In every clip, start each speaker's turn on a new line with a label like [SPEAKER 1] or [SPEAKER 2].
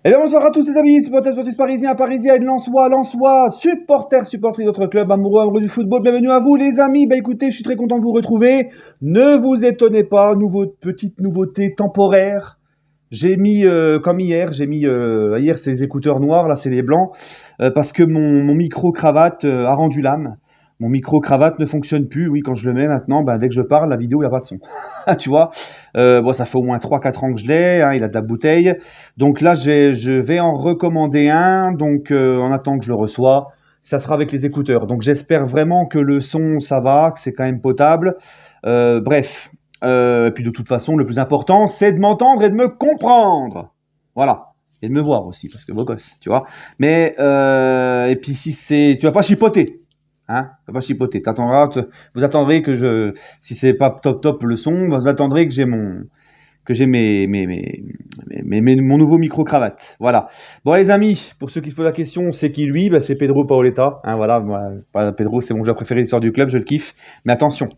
[SPEAKER 1] Eh bien, bonsoir à tous les amis, supporters sportifs parisiens, parisiennes, Lensois, supporters d'autres clubs, amoureux du football. Bienvenue à vous les amis. Écoutez, je suis très content de vous retrouver. Ne vous étonnez pas, petite nouveauté temporaire. J'ai mis, comme hier, hier c'est les écouteurs noirs, là c'est les blancs, parce que mon micro-cravate a rendu l'âme. Mon micro-cravate ne fonctionne plus, oui, quand je le mets maintenant, dès que je parle, la vidéo, il n'y a pas de son. Tu vois, ça fait au moins 3-4 ans que je l'ai, hein, il a de la bouteille. Donc là, je vais en recommander un, donc en attendant que je le reçois, ça sera avec les écouteurs. Donc j'espère vraiment que le son, ça va, que c'est quand même potable. Bref, et puis de toute façon, le plus important, c'est de m'entendre et de me comprendre. Voilà. Et de me voir aussi, parce que beau gosse, tu vois. Mais, et puis si c'est... Tu vas pas chipoter. Hein, tu vas pas chipoter. Vous attendrez que si c'est pas top le son, vous attendrez que j'ai mon nouveau micro-cravate. Voilà. Bon, les amis, pour ceux qui se posent la question, c'est qui lui? C'est Pedro Paoletta. Hein, voilà, Pedro, c'est mon joueur préféré de l'histoire du club, je le kiffe. Mais attention,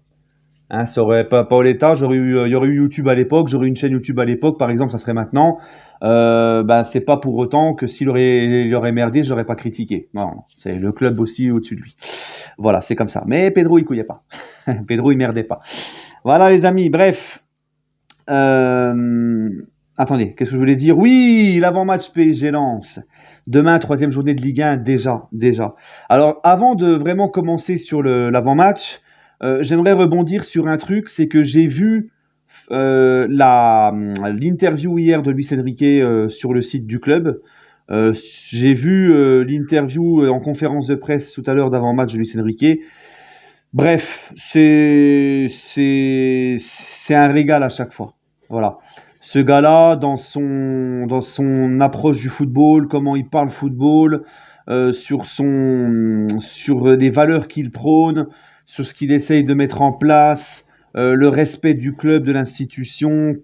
[SPEAKER 1] hein, ça aurait pas Paoletta, il y aurait eu YouTube à l'époque, j'aurais eu une chaîne YouTube à l'époque, par exemple, ça serait maintenant. C'est pas pour autant que il aurait merdé, je l'aurais pas critiqué. Non, c'est le club aussi au-dessus de lui. Voilà, c'est comme ça. Mais Pedro, il couillait pas. Pedro, il merdait pas. Voilà, les amis, bref. Attendez, qu'est-ce que je voulais dire? Oui, l'avant-match PSG Lens. Demain, 3e journée de Ligue 1, déjà. Alors, avant de vraiment commencer sur l'avant-match, j'aimerais rebondir sur un truc, c'est que j'ai vu l'interview hier de Luis Enrique sur le site du club. J'ai vu l'interview en conférence de presse tout à l'heure d'avant-match de Luis Enrique. Bref, c'est un régal à chaque fois. Voilà. Ce gars-là, dans son approche du football, comment il parle football, sur les valeurs qu'il prône, sur ce qu'il essaye de mettre en place, le respect du club, de l'institution,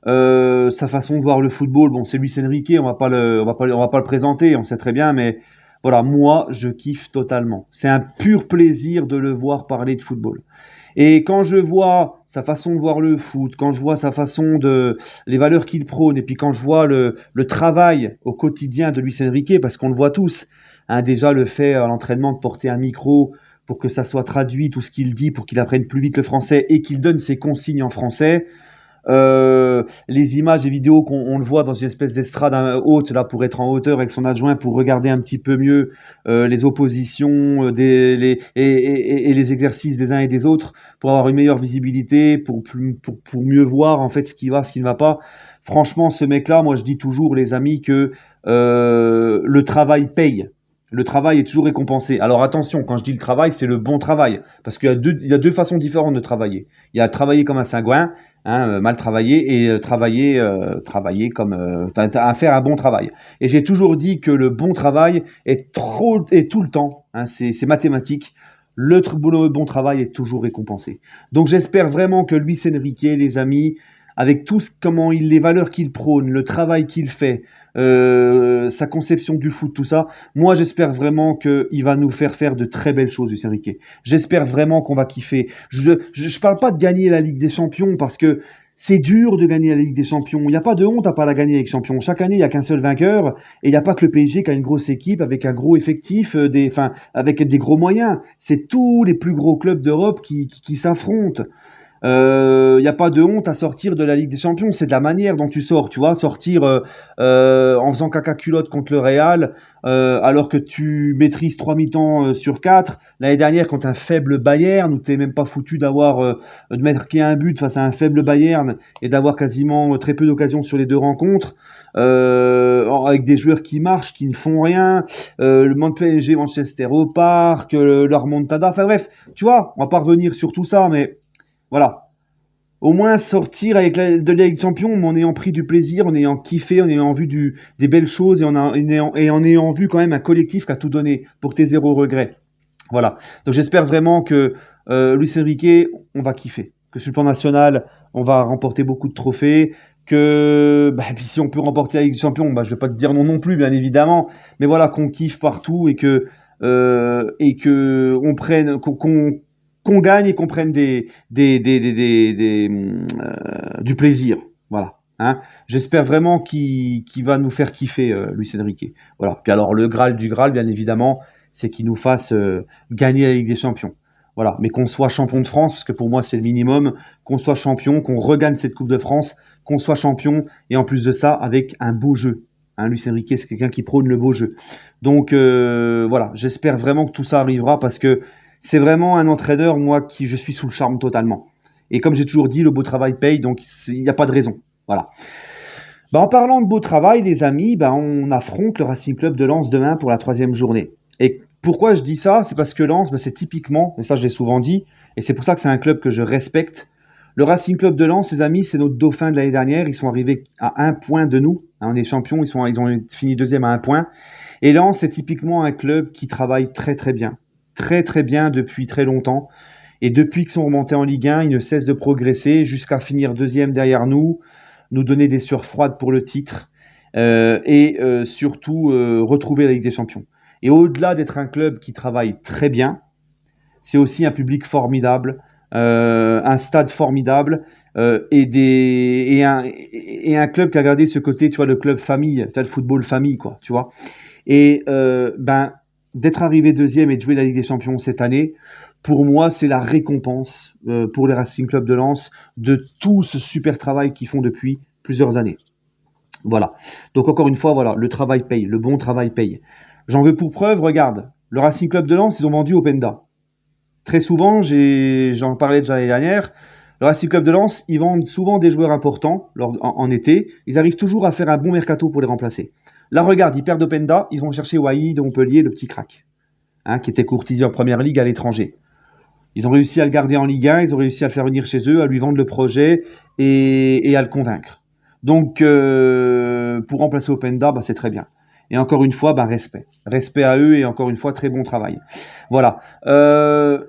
[SPEAKER 1] sa façon de voir le football. Bon, c'est Luis Enrique, on va pas le présenter, on sait très bien, mais voilà, moi, je kiffe totalement. C'est un pur plaisir de le voir parler de football. Et quand je vois sa façon de voir le foot, quand je vois les valeurs qu'il prône, et puis quand je vois le travail au quotidien de Luis Enrique, parce qu'on le voit tous, hein, déjà le fait à l'entraînement de porter un micro pour que ça soit traduit, tout ce qu'il dit, pour qu'il apprenne plus vite le français et qu'il donne ses consignes en français. Les images et vidéos qu'on le voit dans une espèce d'estrade haute là pour être en hauteur avec son adjoint pour regarder un petit peu mieux les oppositions et les exercices des uns et des autres pour avoir une meilleure visibilité pour mieux voir en fait ce qui va, ce qui ne va pas. Franchement, ce mec-là, moi je dis toujours les amis que le travail paye. Le travail est toujours récompensé. Alors attention, quand je dis le travail, c'est le bon travail. Parce qu'il y a deux façons différentes de travailler. Il y a travailler comme un cingouin, hein, mal travailler, et travailler comme à faire un bon travail. Et j'ai toujours dit que le bon travail est tout le temps, hein, c'est mathématique. Le bon travail est toujours récompensé. Donc j'espère vraiment que Luis Enrique, les amis, avec les valeurs qu'il prône, le travail qu'il fait, sa conception du foot, tout ça, moi j'espère vraiment qu'il va nous faire de très belles choses, Luis Enrique. J'espère vraiment qu'on va kiffer. Je parle pas de gagner la Ligue des Champions parce que c'est dur de gagner la Ligue des Champions. Il n'y a pas de honte à pas la gagner avec Champions. Chaque année, il n'y a qu'un seul vainqueur et il n'y a pas que le PSG qui a une grosse équipe avec un gros effectif, avec des gros moyens. C'est tous les plus gros clubs d'Europe qui s'affrontent. Il n'y a pas de honte à sortir de la Ligue des Champions, c'est de la manière dont tu sors, tu vois, sortir en faisant caca culotte contre le Real, alors que tu maîtrises 3 mi-temps sur 4. L'année dernière, contre un faible Bayern, où tu n'es même pas foutu de mettre un but face à un faible Bayern et d'avoir quasiment très peu d'occasions sur les deux rencontres, avec des joueurs qui marchent, qui ne font rien, le PSG, Manchester au parc, leur remontada, enfin bref, tu vois, on va pas revenir sur tout ça, mais voilà. Au moins sortir de la Ligue des Champions en ayant pris du plaisir, en ayant kiffé, en ayant vu des belles choses et en ayant vu quand même un collectif qui a tout donné pour que tu aies zéro regret. Voilà. Donc j'espère vraiment que Luis Enrique, on va kiffer. Que sur le plan national, on va remporter beaucoup de trophées. Puis si on peut remporter la Ligue des Champions, je vais pas te dire non plus, bien évidemment. Mais voilà, qu'on kiffe partout et que on prenne, qu'on gagne et qu'on prenne du plaisir. Voilà. Hein. J'espère vraiment qu'il va nous faire kiffer, Luis Enrique. Voilà. Puis alors, le Graal du Graal, bien évidemment, c'est qu'il nous fasse gagner la Ligue des Champions. Voilà. Mais qu'on soit champion de France, parce que pour moi, c'est le minimum, qu'on soit champion, qu'on regagne cette Coupe de France, qu'on soit champion, et en plus de ça, avec un beau jeu. Hein, Luis Enrique, c'est quelqu'un qui prône le beau jeu. Donc, voilà. J'espère vraiment que tout ça arrivera, parce que c'est vraiment un entraîneur, moi, qui je suis sous le charme totalement. Et comme j'ai toujours dit, le beau travail paye, donc il n'y a pas de raison. Voilà. Bah, en parlant de beau travail, les amis, bah, on affronte le Racing Club de Lens demain pour la 3e journée. Et pourquoi je dis ça? C'est parce que Lens, bah, c'est typiquement, et ça je l'ai souvent dit, et c'est pour ça que c'est un club que je respecte. Le Racing Club de Lens, les amis, c'est notre dauphin de l'année dernière. Ils sont arrivés à 1 point de nous. Hein, on est champions, ils ont fini 2e à 1 point. Et Lens, c'est typiquement un club qui travaille très très bien. Très très bien depuis très longtemps. Et depuis qu'ils sont remontés en Ligue 1, ils ne cessent de progresser jusqu'à finir 2e derrière nous, nous donner des sueurs froides pour le titre et surtout retrouver la Ligue des Champions. Et au-delà d'être un club qui travaille très bien, c'est aussi un public formidable, un stade formidable et un club qui a gardé ce côté, tu vois, le club famille, tu as le football famille, quoi, tu vois. Et d'être arrivé 2e et de jouer la Ligue des Champions cette année, pour moi, c'est la récompense pour les Racing Club de Lens de tout ce super travail qu'ils font depuis plusieurs années. Voilà. Donc encore une fois, voilà, le travail paye, le bon travail paye. J'en veux pour preuve, regarde, le Racing Club de Lens, ils ont vendu Openda. Très souvent, j'en parlais déjà l'année dernière, le Racing Club de Lens, ils vendent souvent des joueurs importants en été. Ils arrivent toujours à faire un bon mercato pour les remplacer. Là, regarde, ils perdent Openda, ils vont chercher Wai de Montpellier, le petit crack, hein, qui était courtisé en première ligue à l'étranger. Ils ont réussi à le garder en Ligue 1, ils ont réussi à le faire venir chez eux, à lui vendre le projet et à le convaincre. Donc, pour remplacer Openda, bah, c'est très bien. Et encore une fois, bah, respect. Respect à eux et encore une fois, très bon travail. Voilà.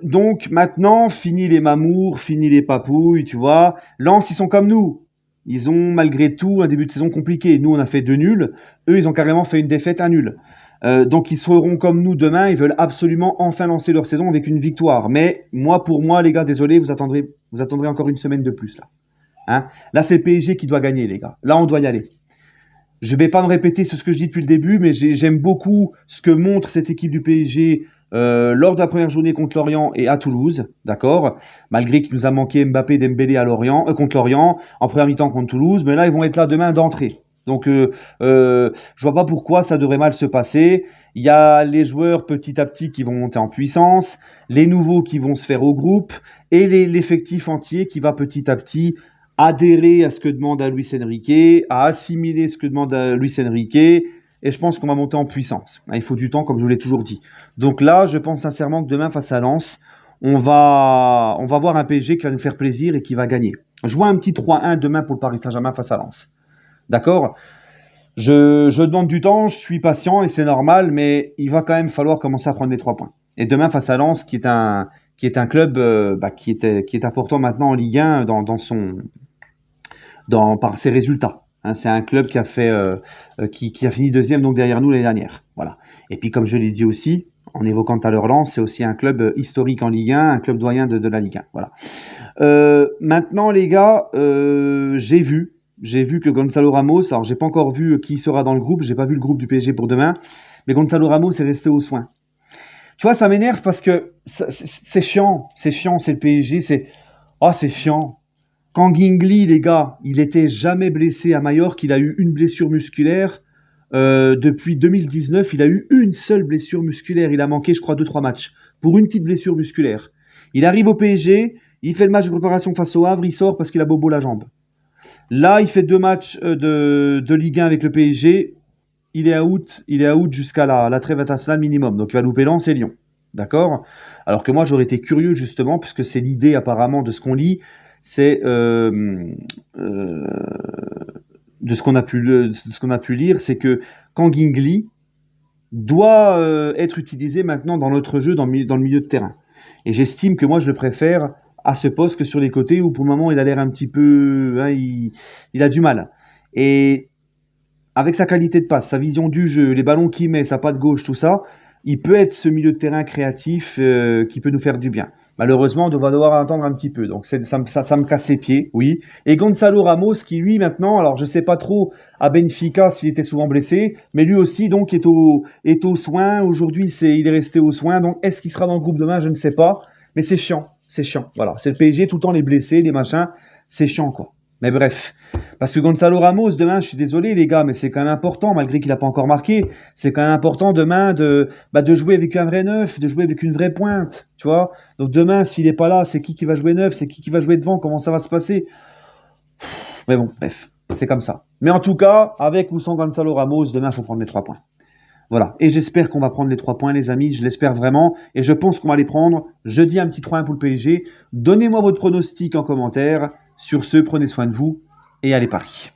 [SPEAKER 1] Donc, maintenant, fini les mamours, fini les papouilles, tu vois. Lens, ils sont comme nous. Ils ont, malgré tout, un début de saison compliqué. Nous, on a fait 2 nuls. Eux, ils ont carrément fait une défaite, un nul. Donc ils seront comme nous demain, ils veulent absolument enfin lancer leur saison avec une victoire. Mais moi, pour moi, les gars, désolé, vous attendrez encore une semaine de plus là. Hein, là, c'est le PSG qui doit gagner, les gars. Là, on doit y aller. Je ne vais pas me répéter sur ce que je dis depuis le début, mais j'aime beaucoup ce que montre cette équipe du PSG lors de la première journée contre Lorient et à Toulouse, d'accord. Malgré qu'il nous a manqué Mbappé, Dembélé à Lorient, contre Lorient, en première mi-temps contre Toulouse, mais là, ils vont être là demain d'entrée. Donc, je vois pas pourquoi ça devrait mal se passer. Il y a les joueurs petit à petit qui vont monter en puissance, les nouveaux qui vont se faire au groupe et l'effectif entier qui va petit à petit adhérer à ce que demande à Luis Enrique, à assimiler ce que demande à Luis Enrique. Et je pense qu'on va monter en puissance. Il faut du temps, comme je vous l'ai toujours dit. Donc là, je pense sincèrement que demain, face à Lens, on va voir un PSG qui va nous faire plaisir et qui va gagner. Je vois un petit 3-1 demain pour le Paris Saint-Germain face à Lens. D'accord? Je demande du temps, je suis patient et c'est normal, mais il va quand même falloir commencer à prendre les 3 points. Et demain, face à Lens, qui est un club qui est important maintenant en Ligue 1 par ses résultats. Hein, c'est un club qui a fini 2e donc derrière nous l'année dernière. Voilà. Et puis comme je l'ai dit aussi, en évoquant tout à l'heure Lens, c'est aussi un club historique en Ligue 1, un club doyen de la Ligue 1. Voilà. Maintenant les gars, j'ai vu que Gonzalo Ramos, alors j'ai pas encore vu qui sera dans le groupe, j'ai pas vu le groupe du PSG pour demain, mais Gonzalo Ramos est resté aux soins. Tu vois, ça m'énerve parce que c'est chiant, c'est le PSG, c'est chiant. Quand Gingli, les gars, il était jamais blessé à Majorque, il a eu une blessure musculaire. Depuis 2019, il a eu une seule blessure musculaire. Il a manqué, je crois, 2-3 matchs pour une petite blessure musculaire. Il arrive au PSG, il fait le match de préparation face au Havre, il sort parce qu'il a bobo la jambe. Là, il fait 2 matchs de Ligue 1 avec le PSG. Il est out jusqu'à la trêve internationale minimum. Donc, il va louper Lens et Lyon. D'accord? Alors que moi, j'aurais été curieux, justement, puisque c'est l'idée, apparemment, de ce qu'on lit. C'est de ce qu'on a pu lire, c'est que Gingli doit être utilisé maintenant dans notre jeu, dans le milieu de terrain. Et j'estime que moi, je le préfère à ce poste que sur les côtés, où pour le moment, il a l'air un petit peu... Hein, il a du mal. Et avec sa qualité de passe, sa vision du jeu, les ballons qu'il met, sa patte gauche, tout ça, il peut être ce milieu de terrain créatif qui peut nous faire du bien. Malheureusement, on va devoir attendre un petit peu. Donc ça me casse les pieds, oui. Et Gonzalo Ramos, qui lui maintenant, alors je sais pas trop à Benfica s'il était souvent blessé, mais lui aussi donc est au soin. Aujourd'hui, il est resté au soin. Donc est-ce qu'il sera dans le groupe demain? Je ne sais pas. Mais c'est chiant, c'est chiant. Voilà, c'est le PSG tout le temps les blessés, les machins, c'est chiant quoi. Mais bref, parce que Gonzalo Ramos, demain, je suis désolé les gars, mais c'est quand même important, malgré qu'il n'a pas encore marqué, c'est quand même important demain de jouer avec un vrai neuf, de jouer avec une vraie pointe, tu vois. Donc demain, s'il n'est pas là, c'est qui va jouer neuf, c'est qui va jouer devant, comment ça va se passer? Mais bon, bref, c'est comme ça. Mais en tout cas, avec ou sans Gonzalo Ramos, demain, il faut prendre les 3 points. Voilà, et j'espère qu'on va prendre les 3 points, les amis, je l'espère vraiment, et je pense qu'on va les prendre. Je dis un petit 3-1 pour le PSG. Donnez-moi votre pronostic en commentaire. Sur ce, prenez soin de vous, et allez Paris.